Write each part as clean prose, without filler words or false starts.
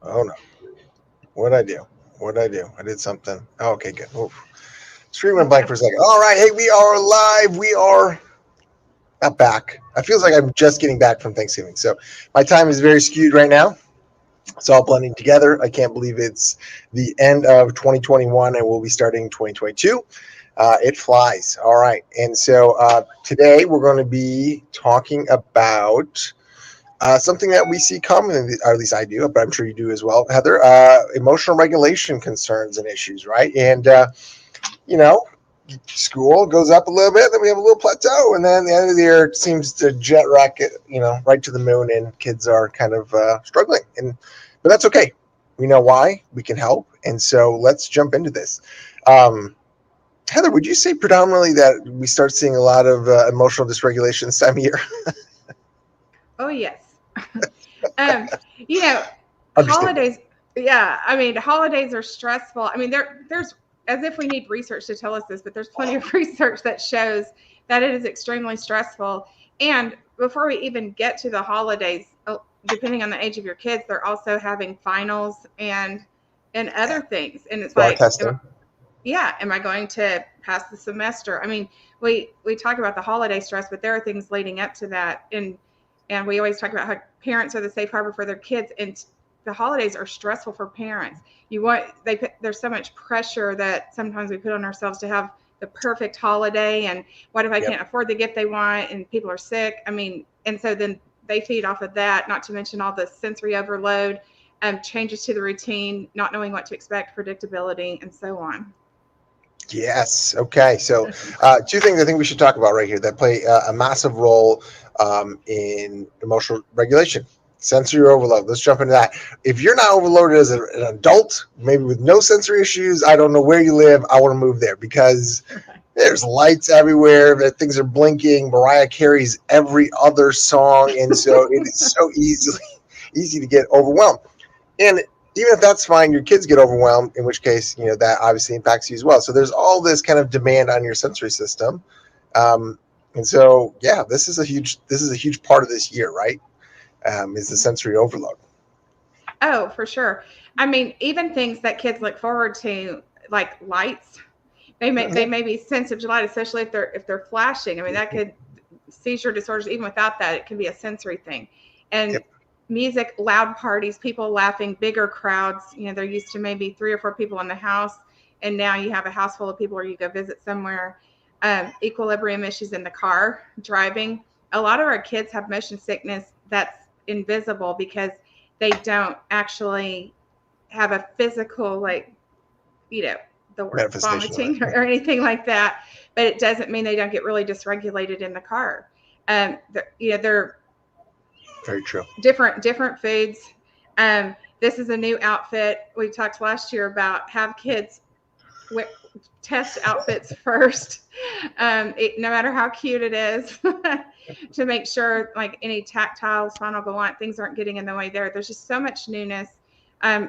Oh no. What'd I do? What'd I do? I did something. Oh, okay, good. Oof. Screen went blank for a second. All right. Hey, we are live. We are not back. It feels like I'm just getting back from Thanksgiving. So my time is very skewed right now. It's all blending together. I can't believe it's the end of 2021 and we'll be starting 2022. It flies. All right. And so today we're going to be talking about something that we see commonly, or at least I do, but I'm sure you do as well, Heather. Emotional regulation concerns and issues, right? And you know, school goes up a little bit, then we have a little plateau, and then the end of the year it seems to jet rocket, right to the moon, and kids are kind of struggling. But that's okay. We know why. We can help, and so let's jump into this. Um, Heather, would you say predominantly that we start seeing a lot of emotional dysregulation this time of year? Oh yes. um, you know, Understatement. holidays. Yeah, I mean, holidays are stressful. I mean, there's as if we need research to tell us this, but there's plenty of research that shows that it is extremely stressful. And before we even get to the holidays, depending on the age of your kids, they're also having finals and Yeah. other things. And it's Star like, testing. yeah, am I going to pass the semester? I mean, we talk about the holiday stress, but there are things leading up to that, and we always talk about how parents are the safe harbor for their kids, and the holidays are stressful for parents. There's so much pressure that sometimes we put on ourselves to have the perfect holiday, and what if I Yep. can't afford the gift they want and people are sick? I mean, and so then they feed off of that, not to mention all the sensory overload, changes to the routine, not knowing what to expect, predictability, and so on. Yes. Okay. So, two things I think we should talk about right here that play a massive role in emotional regulation. Sensory overload. Let's jump into that. If you're not overloaded as an adult, maybe with no sensory issues, I don't know where you live. I want to move there because there's lights everywhere. Things are blinking. Mariah Carey's every other song, and so it is so easy to get overwhelmed. And even if that's fine, your kids get overwhelmed, in which case, that obviously impacts you as well. So there's all this kind of demand on your sensory system. And so, yeah, this is a huge part of this year, right? Is the sensory overload. Oh, for sure. I mean, even things that kids look forward to, like lights, they Yeah. may be sensitive to light, especially if they're flashing. I mean, that could seizure disorders. Even without that, it can be a sensory thing. And Yep. music, loud parties, people laughing, bigger crowds. They're used to maybe three or four people in the house, and now you have a house full of people, or you go visit somewhere. Equilibrium issues in the car, driving. A lot of our kids have motion sickness that's invisible because they don't actually have a physical, like, you know the word Manifestation of vomiting, it. or anything like that, but it doesn't mean they don't get really dysregulated in the car. They're Very true. different foods. This is a new outfit. We talked last year about have kids wear, test outfits first, no matter how cute it is, to make sure like any tactile, spinal galant things aren't getting in the way there. There's just so much newness,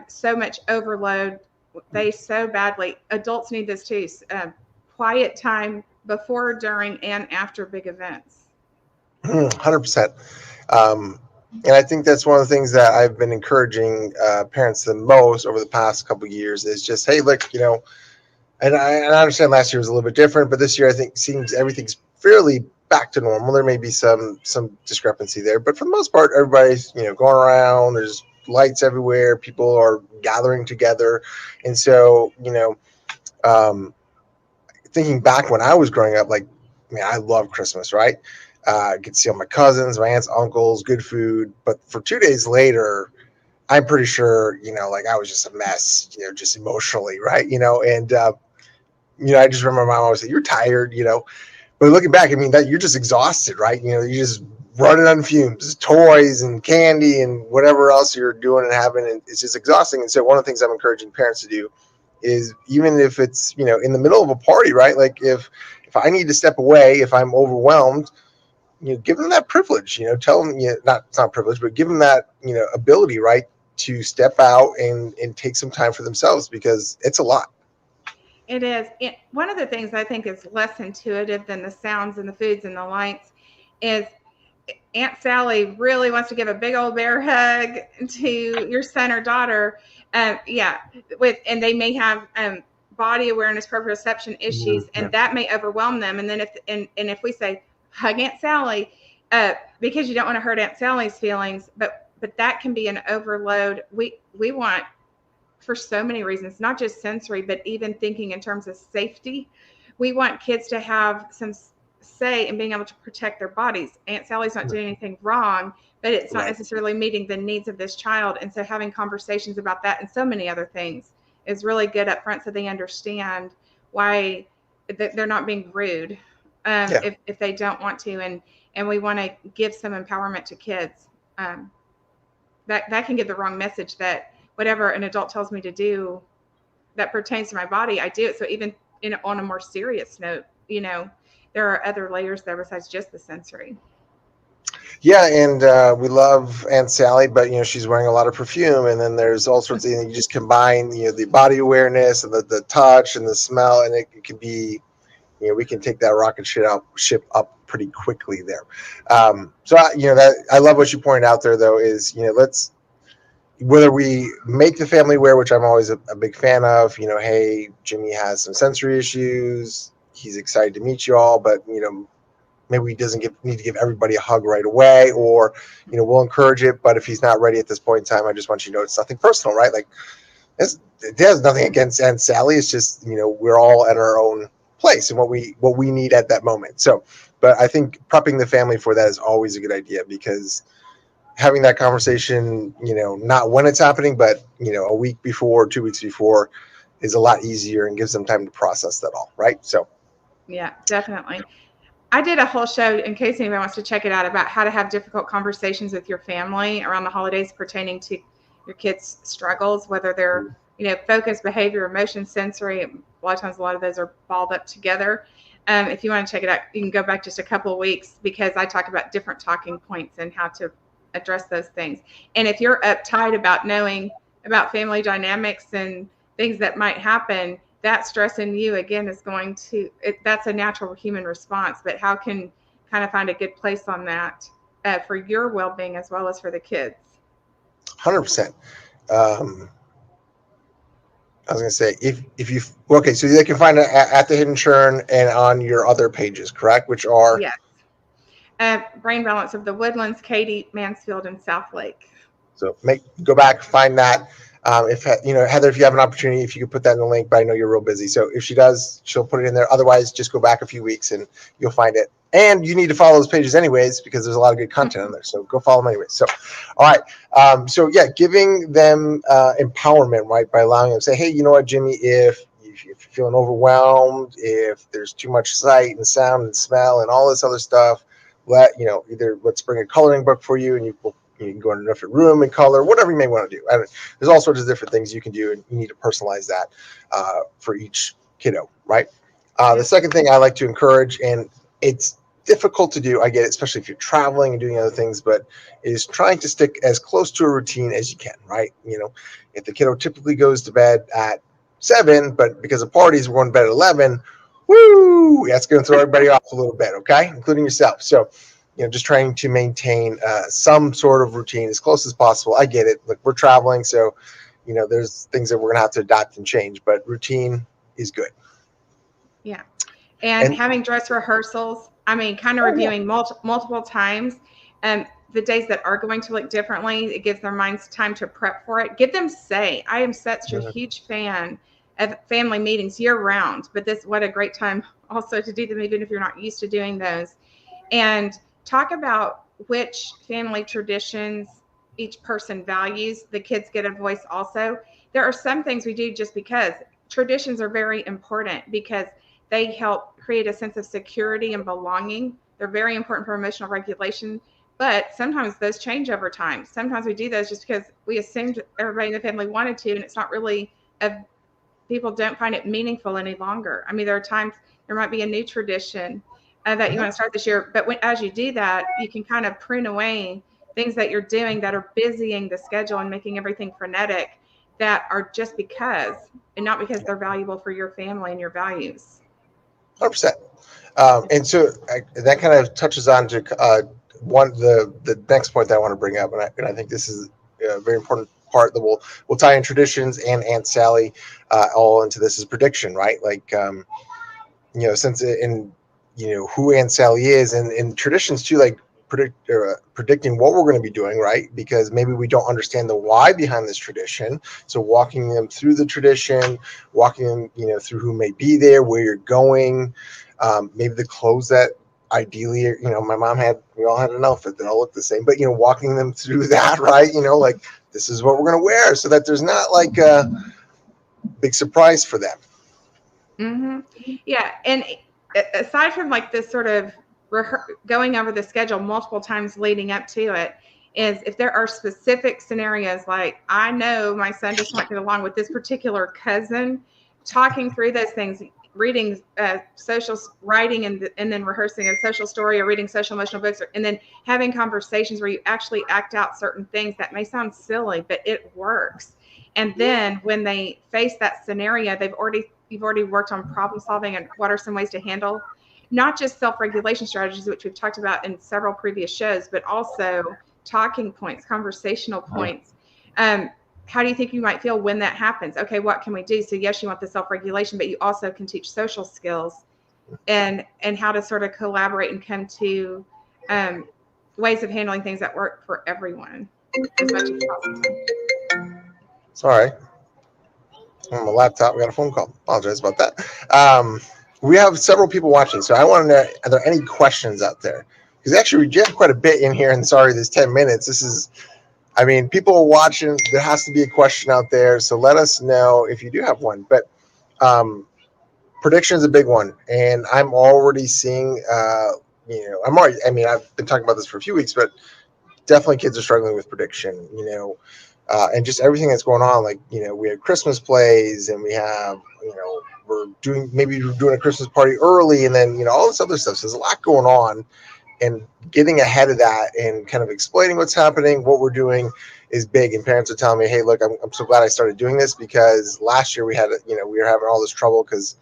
so much overload. They so badly. Adults need this too. Quiet time before, during, and after big events. 100%. Um, and I think that's one of the things that I've been encouraging parents the most over the past couple of years is just, hey, look, and I understand last year was a little bit different, but this year I think seems everything's fairly back to normal. There may be some discrepancy there, but for the most part, everybody's going around. There's lights everywhere. People are gathering together, and so um, thinking back when I was growing up, like, I love Christmas, right? I could see all my cousins, my aunts, uncles, good food, but for 2 days later, I'm pretty sure, like I was just a mess, just emotionally, right? I just remember my mom always say, "You're tired," But looking back, I mean, that you're just exhausted, right? You just running on fumes, toys and candy and whatever else you're doing and having, and it's just exhausting. And so, one of the things I'm encouraging parents to do is, even if it's in the middle of a party, right? Like if I need to step away, if I'm overwhelmed, give them that privilege. Tell them, not it's not privilege, but give them that ability, right, to step out and take some time for themselves because it's a lot. It is. One of the things I think is less intuitive than the sounds and the foods and the lights is Aunt Sally really wants to give a big old bear hug to your son or daughter, yeah, and they may have body awareness, proprioception issues, and that may overwhelm them. And then if we say hug Aunt Sally, because you don't want to hurt Aunt Sally's feelings, but that can be an overload. We want, for so many reasons, not just sensory, but even thinking in terms of safety. We want kids to have some say in being able to protect their bodies. Aunt Sally's not doing anything wrong, but it's not necessarily meeting the needs of this child. And so having conversations about that and so many other things is really good up front, so they understand why they're not being rude if they don't want to. And we want to give some empowerment to kids. That can give the wrong message that whatever an adult tells me to do that pertains to my body, I do it. So even on a more serious note, there are other layers there besides just the sensory. Yeah, and we love Aunt Sally, but she's wearing a lot of perfume, and then there's all sorts of you just combine the body awareness and the touch and the smell, and it can be we can take that rocket ship up pretty quickly there. So I love what you pointed out there, though, is let's, whether we make the family wear, which I'm always a big fan of, hey, Jimmy has some sensory issues, he's excited to meet you all, but maybe he doesn't need to give everybody a hug right away, or we'll encourage it, but if he's not ready at this point in time, I just want you to know it's nothing personal, right? Like it has nothing against Aunt Sally. It's just we're all at our own place and what we need at that moment. So, but I think prepping the family for that is always a good idea, because having that conversation, not when it's happening, but a week before, 2 weeks before, is a lot easier and gives them time to process that all, right? So yeah, definitely. I did a whole show, in case anybody wants to check it out, about how to have difficult conversations with your family around the holidays pertaining to your kids' struggles, whether they're focus, behavior, emotion, sensory. A lot of those are balled up together. If you want to check it out, you can go back just a couple of weeks, because I talk about different talking points and how to address those things. And if you're uptight about knowing about family dynamics and things that might happen, that stress in you again is going to, that's a natural human response. But how can kind of find a good place on that for your well-being as well as for the kids? 100%. I was going to say, if you, okay, so they can find it at the Hidden Churn and on your other pages, correct? Which are? Yes. Brain Balance of the Woodlands, Katy, Mansfield, and South Lake. So go back, find that. If Heather, if you have an opportunity, if you could put that in the link, but I know you're real busy. So if she does, she'll put it in there. Otherwise, just go back a few weeks and you'll find it. And you need to follow those pages anyways, because there's a lot of good content on there. So go follow them anyways. So, all right. So yeah, giving them empowerment, right? By allowing them to say, hey, you know what, Jimmy, if you're feeling overwhelmed, if there's too much sight and sound and smell and all this other stuff, let's bring a coloring book for you, and you can go in a different room and color, whatever you may want to do. There's all sorts of different things you can do, and you need to personalize that for each kiddo, right? The second thing I like to encourage, and it's difficult to do, I get it, especially if you're traveling and doing other things, but is trying to stick as close to a routine as you can, right? If the kiddo typically goes to bed at 7, but because of parties, we're going to bed at 11, woo, that's going to throw everybody off a little bit, okay, including yourself. So, just trying to maintain some sort of routine as close as possible. I get it. Look, we're traveling, so, there's things that we're going to have to adapt and change, but routine is good. Yeah. And having dress rehearsals, kind of reviewing multiple times. The days that are going to look differently, it gives their minds time to prep for it. Give them say. I am such a huge fan of family meetings year round, but what a great time also to do them, even if you're not used to doing those. And talk about which family traditions each person values. The kids get a voice also. There are some things we do just because. Traditions are very important because they help create a sense of security and belonging. They're very important for emotional regulation, but sometimes those change over time. Sometimes we do those just because we assumed everybody in the family wanted to, and it's not really, people don't find it meaningful any longer. There are times there might be a new tradition that you want to start this year, but as you do that, you can kind of prune away things that you're doing that are busying the schedule and making everything frenetic, that are just because, and not because they're valuable for your family and your values. 100%. And so that kind of touches on to the next point that I want to bring up, and I think this is a very important part that we'll tie in traditions and Aunt Sally all into this is prediction, right? Like since in who Aunt Sally is, and in traditions too, like predicting what we're going to be doing, right? Because maybe we don't understand the why behind this tradition. So walking them through the tradition, walking them, through who may be there, where you're going, maybe the clothes that ideally, my mom we all had an outfit that all looked the same, but walking them through that, right? Like this is what we're going to wear, so that there's not like a big surprise for them. Mm-hmm. Yeah, and aside from like this sort of going over the schedule multiple times leading up to it, is if there are specific scenarios, like I know my son just might get along with this particular cousin, talking through those things, reading social writing, and then rehearsing a social story or reading social emotional books, and then having conversations where you actually act out certain things that may sound silly, but it works. And then when they face that scenario, you've already worked on problem solving and what are some ways to handle not just self-regulation strategies, which we've talked about in several previous shows, but also talking points, conversational points. How do you think you might feel when that happens? Okay, what can we do? So yes, you want the self-regulation, but you also can teach social skills and how to sort of collaborate and come to ways of handling things that work for everyone as much as possible. Sorry. On my laptop, we got a phone call. Apologize about that. We have several people watching, so I want to know, are there any questions out there? Because actually, we have quite a bit in here, and sorry, there's 10 minutes. This is, people are watching. There has to be a question out there, so let us know if you do have one. But prediction is a big one, and I'm already seeing, I've been talking about this for a few weeks, but definitely kids are struggling with prediction, and just everything that's going on. Like, we have Christmas plays, and we have, we're doing a Christmas party early, and then, all this other stuff. So there's a lot going on, and getting ahead of that and kind of explaining what's happening, what we're doing is big. And parents are telling me, hey, look, I'm so glad I started doing this, because last year we were having all this trouble because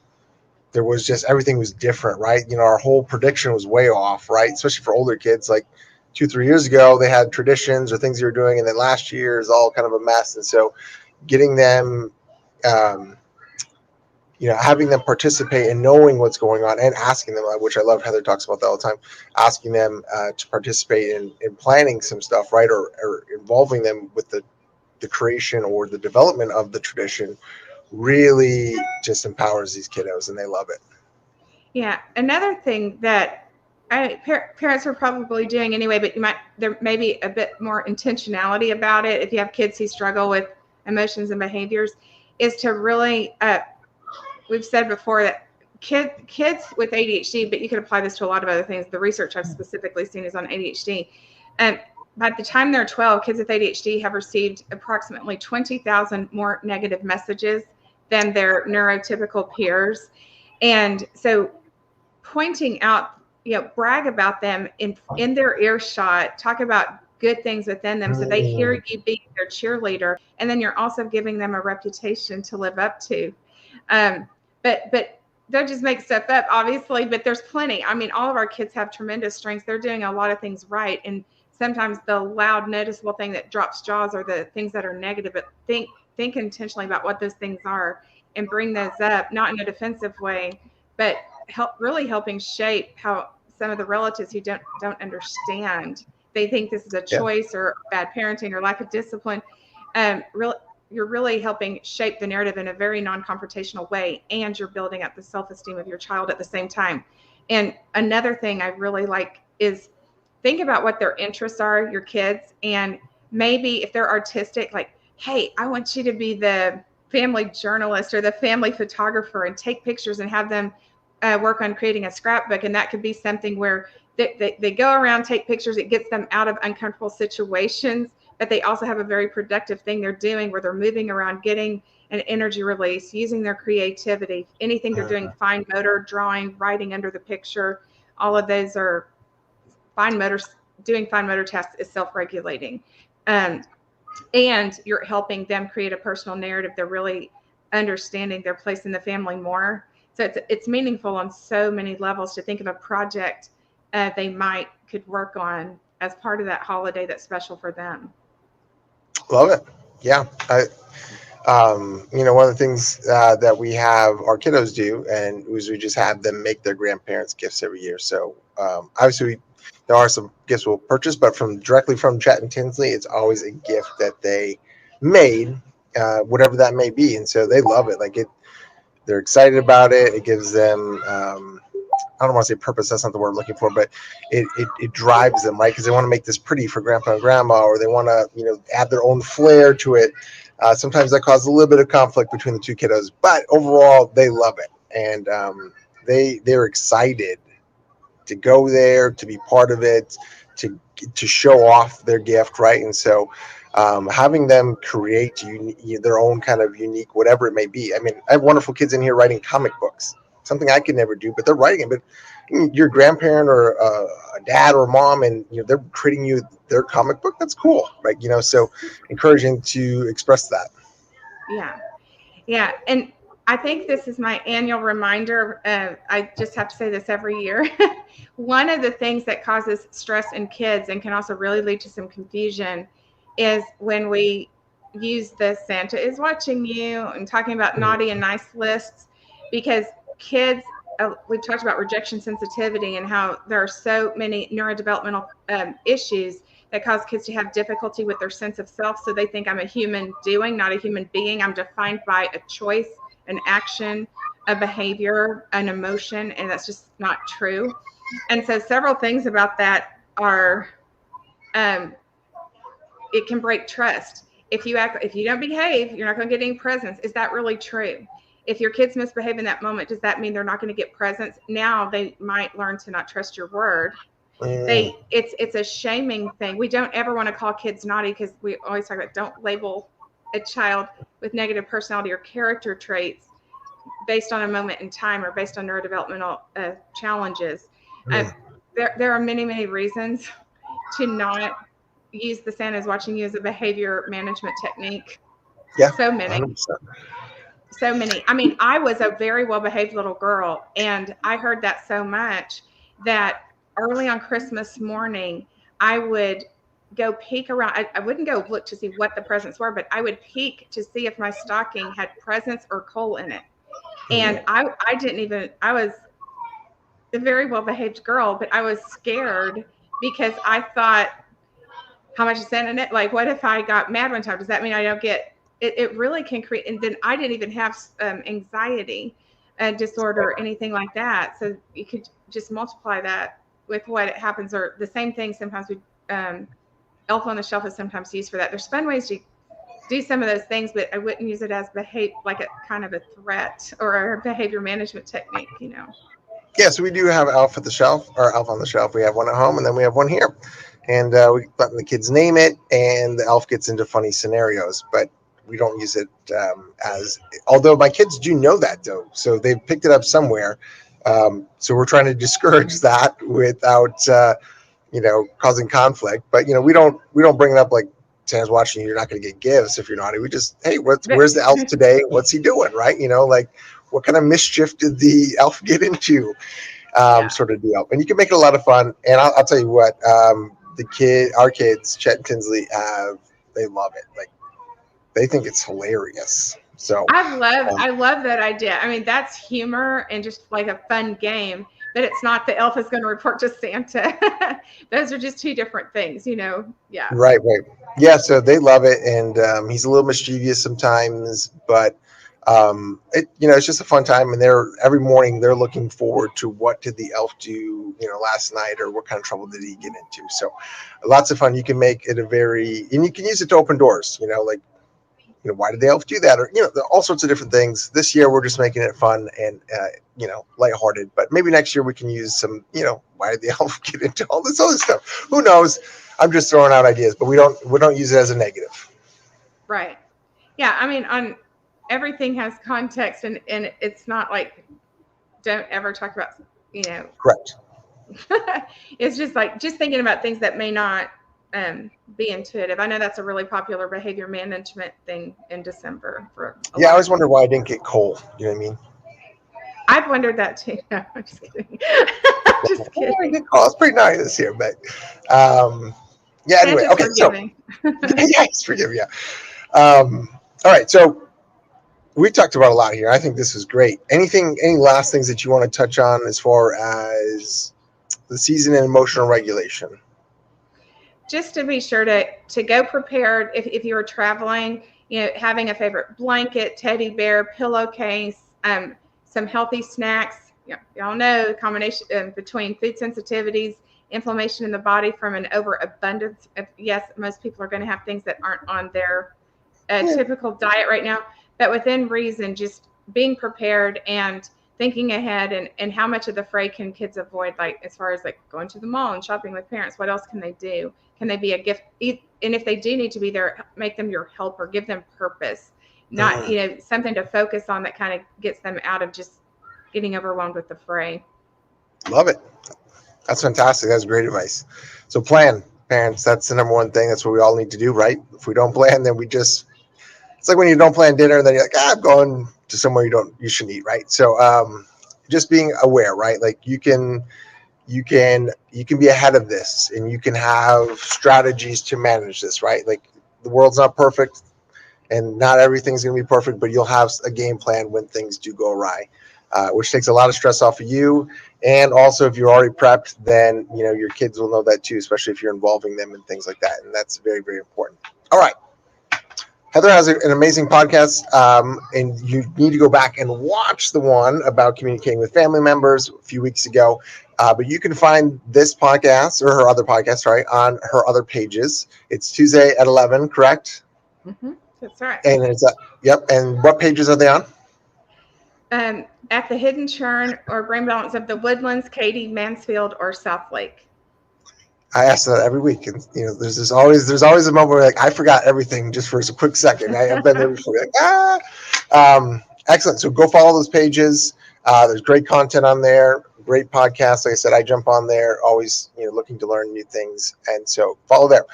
there was just, everything was different, right? Our whole prediction was way off, right? Especially for older kids. Like 2-3 years ago, they had traditions or things they were doing, and then last year is all kind of a mess. And so getting them, having them participate and knowing what's going on, and asking them, which I love, Heather talks about that all the time, asking them to participate in planning some stuff, right? Or involving them with the creation or the development of the tradition really just empowers these kiddos, and they love it. Yeah. Another thing that parents are probably doing anyway, but there may be a bit more intentionality about it if you have kids who struggle with emotions and behaviors, is to really, we've said before that kids with ADHD, but you could apply this to a lot of other things. The research I've specifically seen is on ADHD. By the time they're 12, kids with ADHD have received approximately 20,000 more negative messages than their neurotypical peers. And so pointing out, brag about them in their earshot, talk about good things within them so they hear you being their cheerleader, and then you're also giving them a reputation to live up to. But don't just make stuff up, obviously, but there's plenty. All of our kids have tremendous strengths. They're doing a lot of things right, and sometimes the loud, noticeable thing that drops jaws are the things that are negative. But think intentionally about what those things are and bring those up, not in a defensive way, but helping shape how some of the relatives who don't understand, they think this is a choice or bad parenting or lack of discipline. You're really helping shape the narrative in a very non-confrontational way, and you're building up the self-esteem of your child at the same time. And another thing I really like is think about what their interests are, your kids, and maybe if they're artistic, like, hey, I want you to be the family journalist or the family photographer and take pictures and have them work on creating a scrapbook. And that could be something where they go around, take pictures. It gets them out of uncomfortable situations, but they also have a very productive thing they're doing where they're moving around, getting an energy release, using their creativity, anything they're doing, fine motor, drawing, writing under the picture. All of those are fine motor. Doing fine motor tasks is self-regulating. And you're helping them create a personal narrative. They're really understanding their place in the family more. So it's meaningful on so many levels to think of a project they could work on as part of that holiday that's special for them. Love it. Yeah. One of the things that we have our kiddos do, and is we just have them make their grandparents gifts every year. So obviously, there are some gifts we'll purchase, but from directly from Chet and Tinsley, it's always a gift that they made, whatever that may be, and so they love it. Like it, they're excited about it. It gives them. I don't want to say purpose. That's not the word I'm looking for, but it drives them, right? Because they want to make this pretty for grandpa and grandma, or they want to, add their own flair to it. Sometimes that causes a little bit of conflict between the two kiddos, but overall they love it, and they're excited to go there, to be part of it, to show off their gift, right? And so having them create their own kind of unique, whatever it may be. I mean, I have wonderful kids in here writing comic books, something I could never do, but they're writing it. But your grandparent or a dad or a mom, and they're creating you their comic book. That's cool, right? So encouraging to express that. Yeah, and I think this is my annual reminder. I just have to say this every year. One of the things that causes stress in kids and can also really lead to some confusion is when we use the Santa is watching you and talking about naughty and nice lists, because kids, we talked about rejection sensitivity and how there are so many neurodevelopmental issues that cause kids to have difficulty with their sense of self. So they think I'm a human doing, not a human being. I'm defined by a choice, an action, a behavior, an emotion, and that's just not true. And so several things about that are, it can break trust. If you don't behave, you're not going to get any presents. Is that really true? If your kids misbehave in that moment, does that mean they're not going to get presents? Now they might learn to not trust your word. It's a shaming thing. We don't ever want to call kids naughty, because we always talk about don't label a child with negative personality or character traits based on a moment in time or based on neurodevelopmental challenges. There are many, many reasons to not use the Santa's watching you as a behavior management technique. Yeah, so many. 100%. So many. I mean, I was a very well-behaved little girl, and I heard that so much that early on Christmas morning, I would go peek around. I wouldn't go look to see what the presents were, but I would peek to see if my stocking had presents or coal in it. And I was a very well-behaved girl, but I was scared because I thought, how much is in it? Like, what if I got mad one time? Does that mean I don't get it? It really can create. And then I didn't even have anxiety disorder or anything like that. So you could just multiply that with what happens, or the same thing. Sometimes we, Elf on the Shelf is sometimes used for that. There's fun ways to do some of those things, but I wouldn't use it as like a kind of a threat or a behavior management technique, Yeah, so we do have Elf on the Shelf. We have one at home, and then we have one here. And we let the kids name it, and the elf gets into funny scenarios, but we don't use it although my kids do know that, though. So they've picked it up somewhere. So we're trying to discourage that without, causing conflict. But, we don't bring it up like Santa's watching you. You're not going to get gifts if you're naughty. We just, hey, where's the elf today? What's he doing? Right. Like, what kind of mischief did the elf get into? Sort of deal. And you can make it a lot of fun. And I'll tell you what, our kids, Chet and Tinsley, they love it. Like, they think it's hilarious. So I love that idea. I mean, that's humor and just like a fun game, but it's not the elf is going to report to Santa. Those are just two different things, Yeah. Right. Yeah. So they love it. And he's a little mischievous sometimes, but it's just a fun time. And every morning they're looking forward to what did the elf do, last night, or what kind of trouble did he get into? So lots of fun. You can make it and you can use it to open doors, why did the elf do that? Or, all sorts of different things. This year, we're just making it fun and, lighthearted. But maybe next year we can use some, why did the elf get into all this other stuff? Who knows? I'm just throwing out ideas, but we don't use it as a negative. Right. Yeah. I mean, everything has context, and it's not like, don't ever talk about, Correct. It's just like, just thinking about things that may not be intuitive. I know that's a really popular behavior management thing in December. I always wonder why I didn't get coal. You know what I mean? I've wondered that too. No, I'm just kidding. Just kidding. Oh, it's pretty nice this year, but yeah. Anyway, Santa's okay. So forgiving. yes, forgive me. Yeah. All right. So we talked about a lot here. I think this is great. Any last things that you want to touch on as far as the season and emotional regulation? Just to be sure to go prepared if you are traveling, having a favorite blanket, teddy bear, pillowcase, some healthy snacks. Y'all know the combination between food sensitivities, inflammation in the body from an overabundance of, yes, most people are going to have things that aren't on their typical diet right now, but within reason, just being prepared and thinking ahead and how much of the fray can kids avoid, like as far as like going to the mall and shopping with parents. What else can they do? Can they be a gift? And if they do need to be there, make them your helper, give them purpose, not something to focus on that kind of gets them out of just getting overwhelmed with the fray. Love it. That's fantastic. That's great advice. So plan, parents. That's the number one thing. That's what we all need to do, right? If we don't plan, then it's like when you don't plan dinner, then you're like, I'm going to somewhere you shouldn't eat, right? So just being aware, right? Like you can be ahead of this, and you can have strategies to manage this, right? Like the world's not perfect, and not everything's going to be perfect, but you'll have a game plan when things do go awry, which takes a lot of stress off of you. And also, if you're already prepped, then your kids will know that too, especially if you're involving them in things like that, and that's very, very important. All right. Heather has an amazing podcast, and you need to go back and watch the one about communicating with family members a few weeks ago. But you can find this podcast or her other podcast, right, on her other pages. It's Tuesday at 11, correct? Mm-hmm. That's right. And it's yep. And what pages are they on? At the Hidden Churn or Brain Balance of the Woodlands, Katy, Mansfield, or South Lake. I ask that every week, and there's always a moment where like I forgot everything just for a quick second. I've been there before. Like, excellent. So go follow those pages. There's great content on there. Great podcast. Like I said, I jump on there, always looking to learn new things, and so follow there.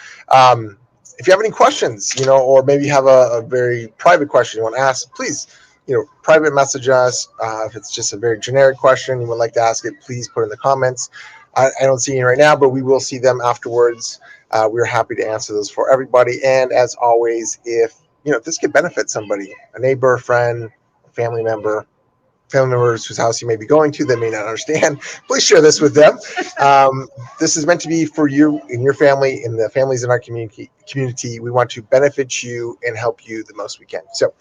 If you have any questions, or maybe you have a very private question you want to ask, please, private message us. If it's just a very generic question you would like to ask it, please put it in the comments. I don't see any right now, but we will see them afterwards. We're happy to answer those for everybody. And as always, if this could benefit somebody, a neighbor, a friend, a family members whose house you may be going to that may not understand, please share this with them. This is meant to be for you and your family and the families in our community. We want to benefit you and help you the most we can. So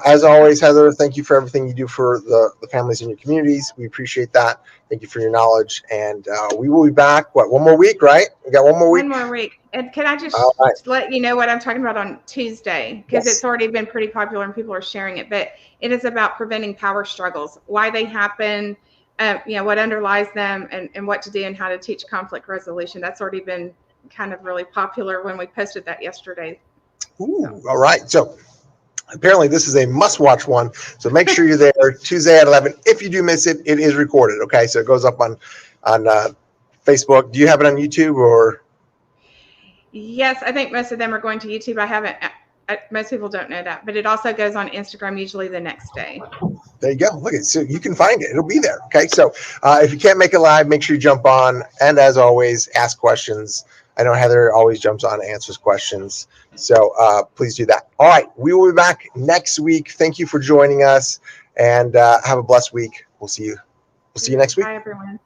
as always, Heather, thank you for everything you do for the families in your communities. We appreciate that. Thank you for your knowledge. And we will be back, one more week, right? We got one more week? 1 more week. And can I just let you know what I'm talking about on Tuesday? Because It's already been pretty popular and people are sharing it. But it is about preventing power struggles, why they happen, what underlies them, and what to do and how to teach conflict resolution. That's already been kind of really popular when we posted that yesterday. Ooh, all right. So apparently this is a must-watch one. So make sure you're there Tuesday at 11. If you do miss it, it is recorded. Okay, so it goes up on Facebook. Do you have it on YouTube or? Yes, I think most of them are going to YouTube. I haven't. Most people don't know that, but it also goes on Instagram usually the next day. There you go. Look at it. So you can find it. It'll be there. Okay. So if you can't make it live, make sure you jump on. And as always, ask questions. I know Heather always jumps on and answers questions. So please do that. All right. We will be back next week. Thank you for joining us, and have a blessed week. We'll see you next week. Bye, everyone.